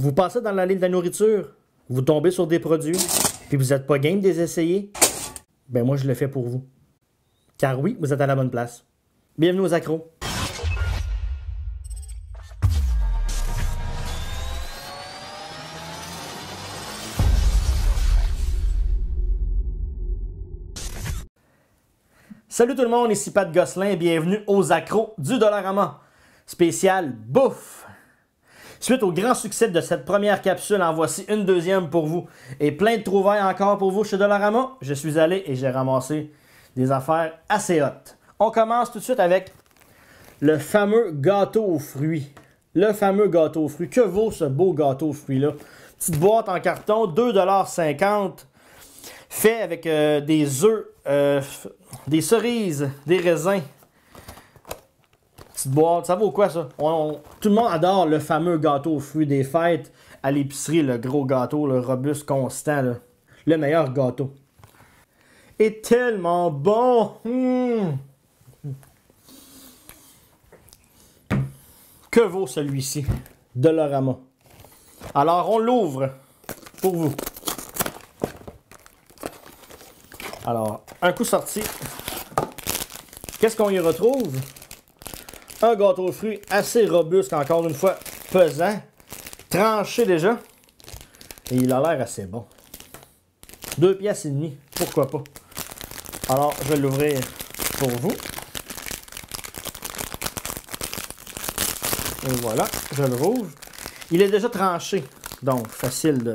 Vous passez dans l'allée de la nourriture, vous tombez sur des produits, puis vous n'êtes pas game de les essayer, ben moi je le fais pour vous. Car oui, vous êtes à la bonne place. Bienvenue aux accros. Salut tout le monde, ici Pat Gosselin et bienvenue aux accros du Dollarama. Spécial bouffe. Suite au grand succès de cette première capsule, en voici une deuxième pour vous. Et plein de trouvailles encore pour vous chez Dollarama. Je suis allé et j'ai ramassé des affaires assez hautes. On commence tout de suite avec le fameux gâteau aux fruits. Le fameux gâteau aux fruits. Que vaut ce beau gâteau aux fruits-là? Petite boîte en carton, 2,50 $. Fait avec des œufs, des cerises, des raisins. Petite boîte, ça vaut quoi ça? Tout le monde adore le fameux gâteau aux fruits des fêtes à l'épicerie, le gros gâteau, le robuste constant, là. Le meilleur gâteau. Et tellement bon! Que vaut celui-ci? Dollarama. Alors on l'ouvre pour vous. Alors, un coup sorti, qu'est-ce qu'on y retrouve? Un gâteau aux fruits assez robuste, encore une fois, pesant, tranché déjà. Et il a l'air assez bon. 2,5 $, pourquoi pas? Alors, je vais l'ouvrir pour vous. Et voilà, je le rouvre. Il est déjà tranché, donc facile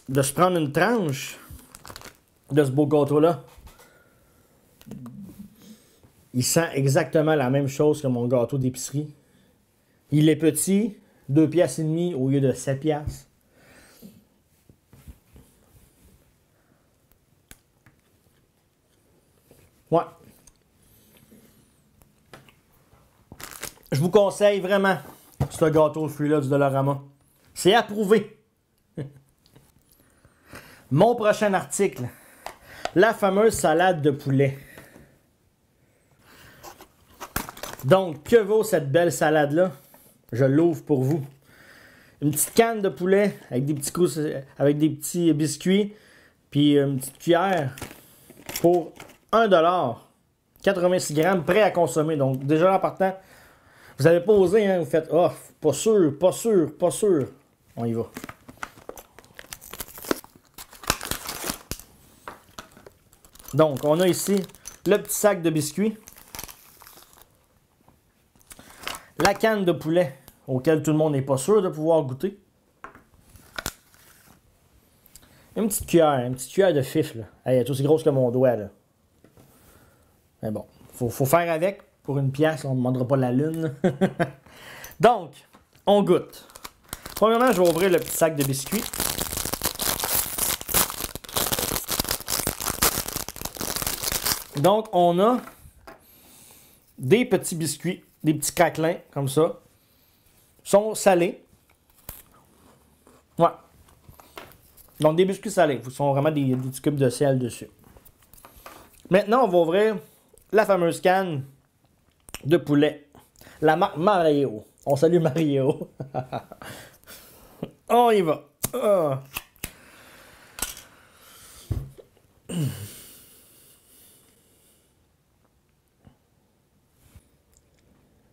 de se prendre une tranche de ce beau gâteau-là. Il sent exactement la même chose que mon gâteau d'épicerie. Il est petit, 2,5 $ au lieu de 7 $. Ouais. Je vous conseille vraiment ce gâteau aux fruits-là du Dollarama. C'est approuvé. Mon prochain article. La fameuse salade de poulet. Donc, que vaut cette belle salade-là? Je l'ouvre pour vous. Une petite canne de poulet avec des petits biscuits, puis une petite cuillère pour 1 $. 86 grammes, prêt à consommer. Donc, déjà en partant, vous n'avez pas osé, hein? Vous faites « Oh, pas sûr, pas sûr, pas sûr. » On y va. Donc, on a ici le petit sac de biscuits. La canne de poulet, auquel tout le monde n'est pas sûr de pouvoir goûter. Une petite cuillère de fif, là. Elle est aussi grosse que mon doigt, là. Mais bon, faut faire avec. Pour une pièce, on ne demandera pas la lune. Donc, on goûte. Premièrement, je vais ouvrir le petit sac de biscuits. Donc, on a des petits biscuits, des petits craquelins, comme ça. Ils sont salés. Ouais. Donc, des biscuits salés. Ils sont vraiment des petits cubes de sel dessus. Maintenant, on va ouvrir la fameuse canne de poulet. La marque Mario. On salue Mario. On y va.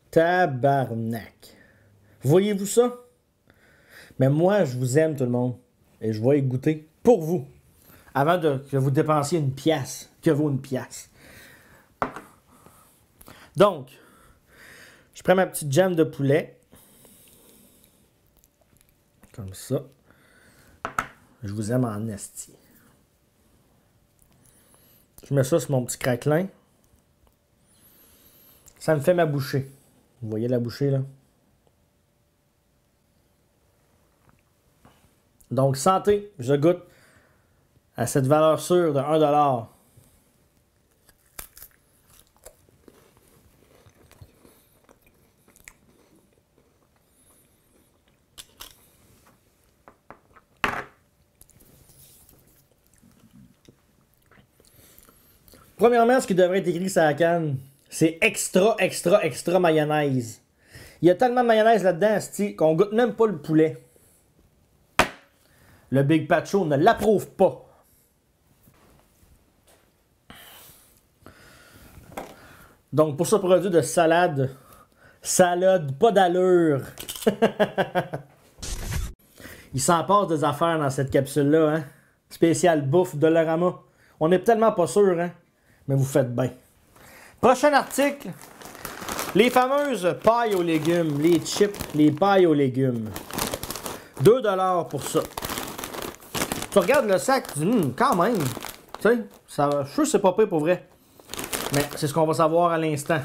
Tabarnak. Voyez-vous ça? Mais moi, je vous aime tout le monde. Et je vais y goûter pour vous. Avant que vous dépensiez une pièce. Que vaut une pièce? Donc, je prends ma petite jam de poulet. Comme ça. Je vous aime en esti. Je mets ça sur mon petit craquelin. Ça me fait ma bouchée. Vous voyez la bouchée, là? Donc, santé, je goûte à cette valeur sûre de 1 $. Premièrement, ce qui devrait être écrit sur la canne, c'est extra, extra, extra mayonnaise. Il y a tellement de mayonnaise là-dedans, qu'on goûte même pas le poulet. Le Big Pacho ne l'approuve pas. Donc, pour ce produit de salade pas d'allure. Il s'en passe des affaires dans cette capsule-là, hein? Spécial bouffe Dollarama. On n'est tellement pas sûr, hein? Mais vous faites bien. Prochain article. Les fameuses pailles aux légumes. Les chips, les pailles aux légumes. 2 $ pour ça. Tu regardes le sac, tu dis, quand même. Tu sais, je suis sûr que c'est pas pire pour vrai. Mais c'est ce qu'on va savoir à l'instant.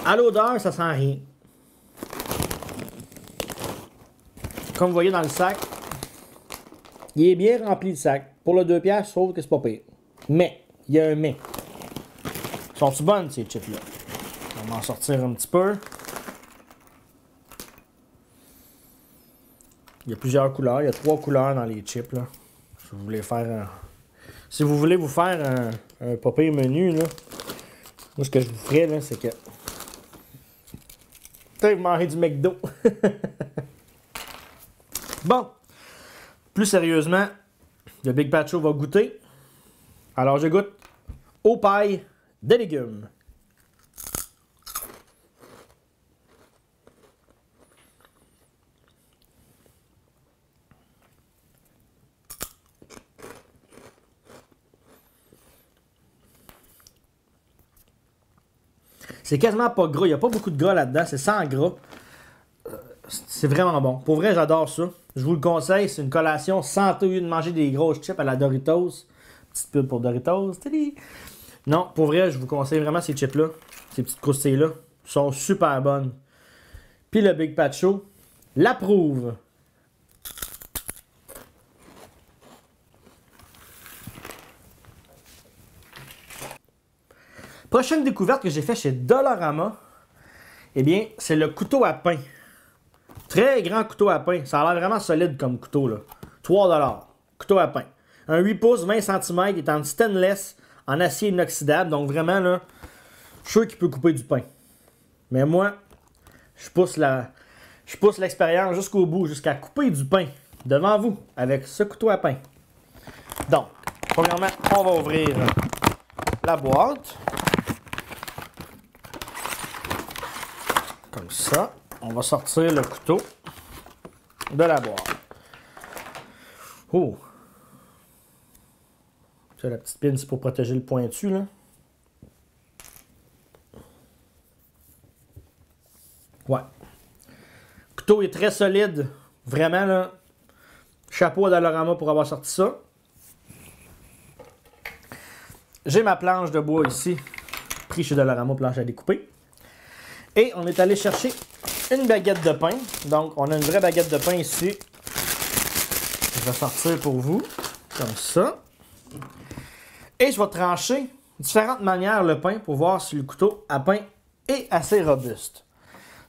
À l'odeur, ça sent rien. Comme vous voyez dans le sac, il est bien rempli le sac. Pour le 2$, je trouve que c'est pas pire. Mais, il y a un mais. Sont-ils bonnes ces chips-là? On va en sortir un petit peu. Il y a plusieurs couleurs. Il y a 3 couleurs dans les chips, là. Si vous voulez faire si vous voulez vous faire un pas pire menu, là, moi, ce que je vous ferais, là, c'est que... Peut-être vous mangez du McDo. Bon. Plus sérieusement, le Big Pacho va goûter. Alors, je goûte aux pailles de légumes. C'est quasiment pas gras. Il n'y a pas beaucoup de gras là-dedans. C'est sans gras. C'est vraiment bon. Pour vrai, j'adore ça. Je vous le conseille. C'est une collation santé au lieu de manger des grosses chips à la Doritos. Petite pub pour Doritos. Tadam! Non, pour vrai, je vous conseille vraiment ces chips-là. Ces petites croustilles-là. Sont super bonnes. Puis le Big Pacho l'approuve. Prochaine découverte que j'ai faite chez Dollarama, eh bien, c'est le couteau à pain. Très grand couteau à pain. Ça a l'air vraiment solide comme couteau, là. 3 $. Couteau à pain. Un 8 pouces, 20 cm, il est en stainless, en acier inoxydable. Donc vraiment, là, je suis sûr qu'il peut couper du pain. Mais moi, je pousse l'expérience jusqu'au bout, jusqu'à couper du pain devant vous avec ce couteau à pain. Donc, premièrement, on va ouvrir la boîte. Comme ça. On va sortir le couteau de la boîte. Oh! C'est la petite pine, c'est pour protéger le pointu, là. Ouais. Le couteau est très solide. Vraiment, là. Chapeau à Dollarama pour avoir sorti ça. J'ai ma planche de bois ici. Pris chez Dollarama, planche à découper. Et on est allé chercher une baguette de pain. Donc, on a une vraie baguette de pain ici. Je vais sortir pour vous. Comme ça. Et je vais trancher de différentes manières le pain pour voir si le couteau à pain est assez robuste.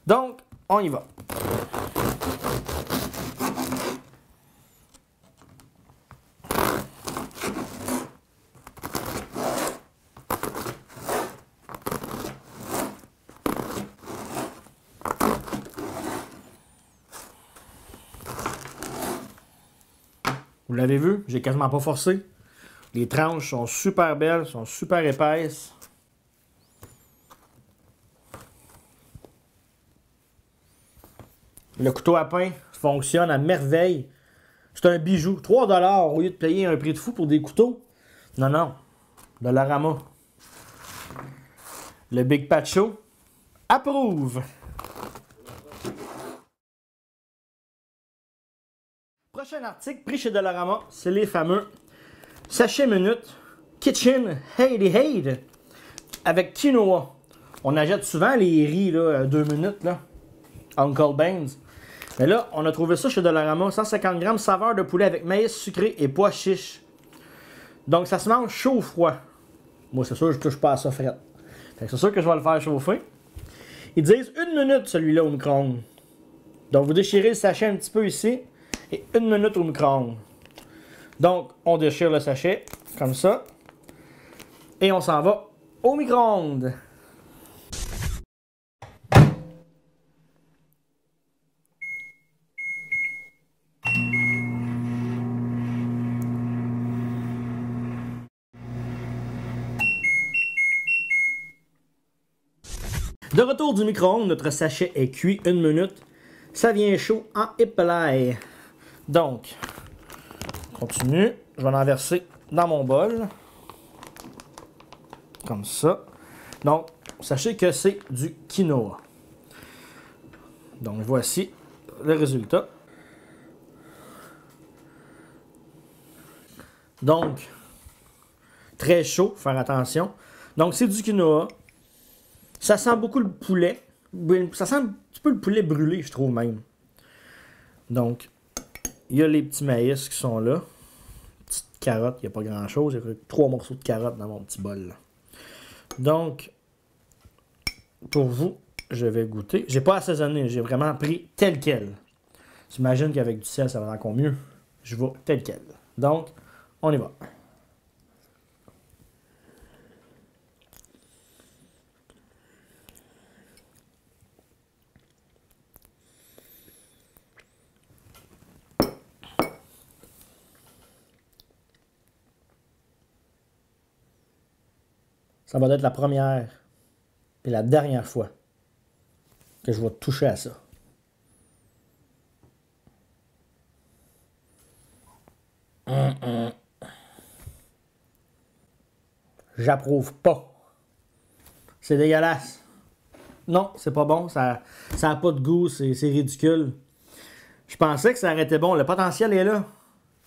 Donc, on y va. Vous l'avez vu, j'ai quasiment pas forcé. Les tranches sont super belles, sont super épaisses. Le couteau à pain fonctionne à merveille. C'est un bijou. 3 $ au lieu de payer un prix de fou pour des couteaux. Non, non. Dollarama. Le Big Pacho approuve. Prochain article pris chez Dollarama, c'est les fameux sachets minutes Kitchen Heidi Aid avec quinoa. On achète souvent les riz là, 2 minutes, là. Uncle Ben's. Mais là, on a trouvé ça chez Dollarama. 150 g saveur de poulet avec maïs sucré et pois chiches. Donc, ça se mange chaud ou froid. Moi, c'est sûr que je touche pas à ça frais. C'est sûr que je vais le faire chauffer. Ils disent 1 minute, celui-là, au micro-ondes. Donc, vous déchirez le sachet un petit peu ici. Et 1 minute au micro-ondes. Donc, on déchire le sachet, comme ça. Et on s'en va au micro-ondes. De retour du micro-ondes, notre sachet est cuit 1 minute. Ça vient chaud en épelaye. Donc, on continue. Je vais en verser dans mon bol. Comme ça. Donc, sachez que c'est du quinoa. Donc, voici le résultat. Donc, très chaud, faire attention. Donc, c'est du quinoa. Ça sent beaucoup le poulet. Ça sent un petit peu le poulet brûlé, je trouve même. Donc, il y a les petits maïs qui sont là. Petites carottes, il n'y a pas grand-chose. Il y a 3 morceaux de carottes dans mon petit bol. Là. Donc, pour vous, je vais goûter. J'ai pas assaisonné, j'ai vraiment pris tel quel. J'imagine qu'avec du sel, ça va encore mieux. Je vais tel quel. Donc, on y va. Ça va être la première et la dernière fois que je vais toucher à ça. J'approuve pas. C'est dégueulasse. Non, c'est pas bon. Ça a pas de goût. C'est ridicule. Je pensais que ça aurait été bon. Le potentiel est là.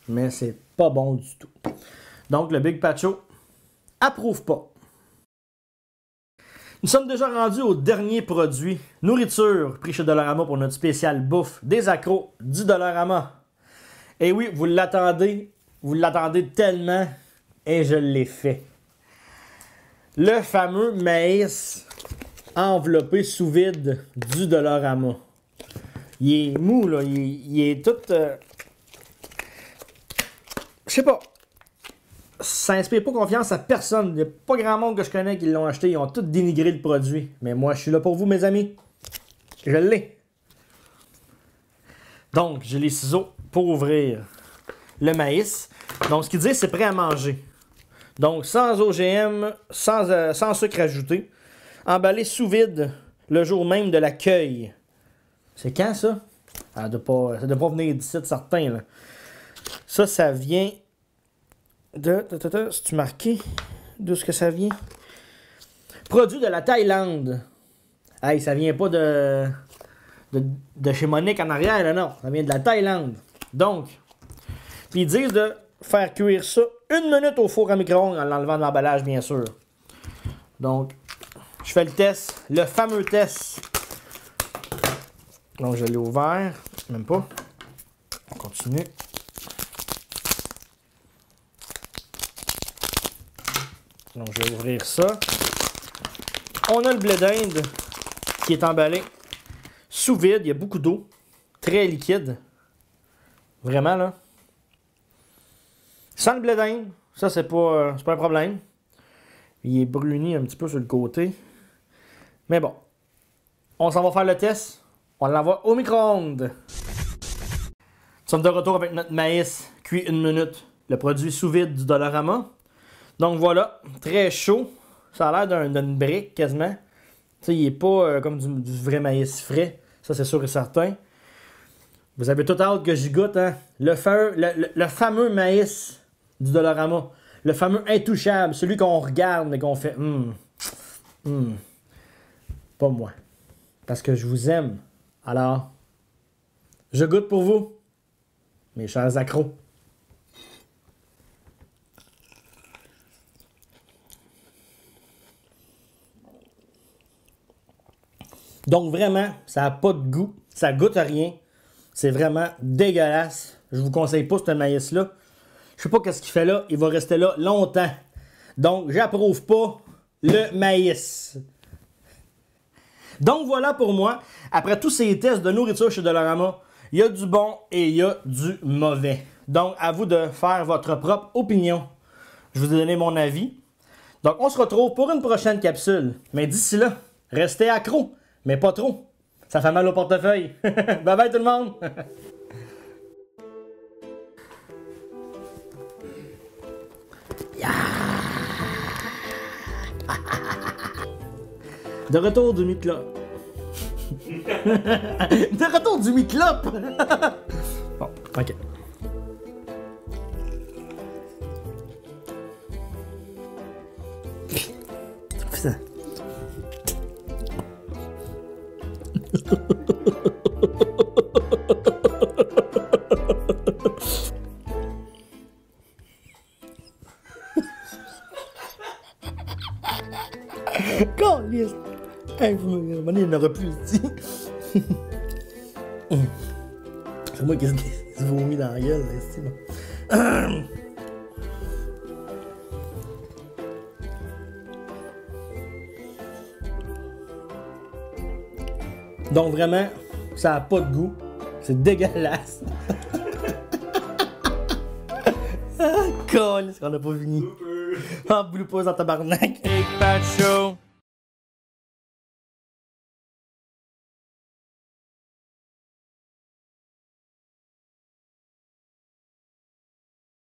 Mais c'est pas bon du tout. Donc, le Big Pacho approuve pas. Nous sommes déjà rendus au dernier produit. Nourriture, pris chez Dollarama pour notre spécial bouffe. Des accros du Dollarama. Et oui, vous l'attendez tellement. Et je l'ai fait. Le fameux maïs enveloppé sous vide du Dollarama. Il est mou, là. Il est tout... Je sais pas. Ça inspire pas confiance à personne. Il n'y a pas grand monde que je connais qui l'ont acheté. Ils ont tous dénigré le produit. Mais moi, je suis là pour vous, mes amis. Je l'ai. Donc, j'ai les ciseaux pour ouvrir le maïs. Donc, ce qu'il dit, c'est prêt à manger. Donc, sans OGM, sans sucre ajouté. Emballé sous vide le jour même de l'accueil. C'est quand, ça? Ça ne doit pas venir d'ici, certain, là. Ça vient... C'est-tu marqué d'où est-ce que ça vient? Produit de la Thaïlande. Hey, ça vient pas de chez Monique en arrière, là, non. Ça vient de la Thaïlande. Donc, puis ils disent de faire cuire ça 1 minute au four à micro-ondes en l'enlevant de l'emballage, bien sûr. Donc, je fais le test, le fameux test. Donc, je l'ai ouvert. Même pas. On continue. Donc, je vais ouvrir ça. On a le blé d'Inde qui est emballé sous vide. Il y a beaucoup d'eau. Très liquide. Vraiment, là. Sans le blé d'Inde, ça, c'est pas un problème. Il est bruni un petit peu sur le côté. Mais bon. On s'en va faire le test. On l'envoie au micro-ondes. Nous sommes de retour avec notre maïs cuit 1 minute. Le produit sous vide du Dollarama. Donc voilà, très chaud. Ça a l'air d'une brique quasiment. Tu sais, il n'est pas comme du vrai maïs frais. Ça, c'est sûr et certain. Vous avez tout hâte que j'y goûte, hein? Le fameux maïs du Dollarama. Le fameux intouchable. Celui qu'on regarde et qu'on fait Pas moi. Parce que je vous aime. Alors, je goûte pour vous, mes chers accros. Donc vraiment, ça n'a pas de goût. Ça goûte à rien. C'est vraiment dégueulasse. Je vous conseille pas ce maïs-là. Je sais pas qu'est-ce qu'il fait là. Il va rester là longtemps. Donc, j'approuve pas le maïs. Donc, voilà pour moi. Après tous ces tests de nourriture chez Dollarama, il y a du bon et il y a du mauvais. Donc, à vous de faire votre propre opinion. Je vous ai donné mon avis. Donc, on se retrouve pour une prochaine capsule. Mais d'ici là, restez accro, mais pas trop. Ça fait mal au portefeuille. Bye bye tout le monde! De retour du mi-clope. De retour du mi-clope! Bon, ok. Ça. Calisse! Hey, il n'y en aura plus ici. C'est moi qui se vomit dans la gueule, là, ici, là. Donc vraiment, ça n'a pas de goût. C'est dégueulasse. Ah, con, est-ce qu'on n'a pas fini? Ah, bloopers en tabarnak. Big Bad Show.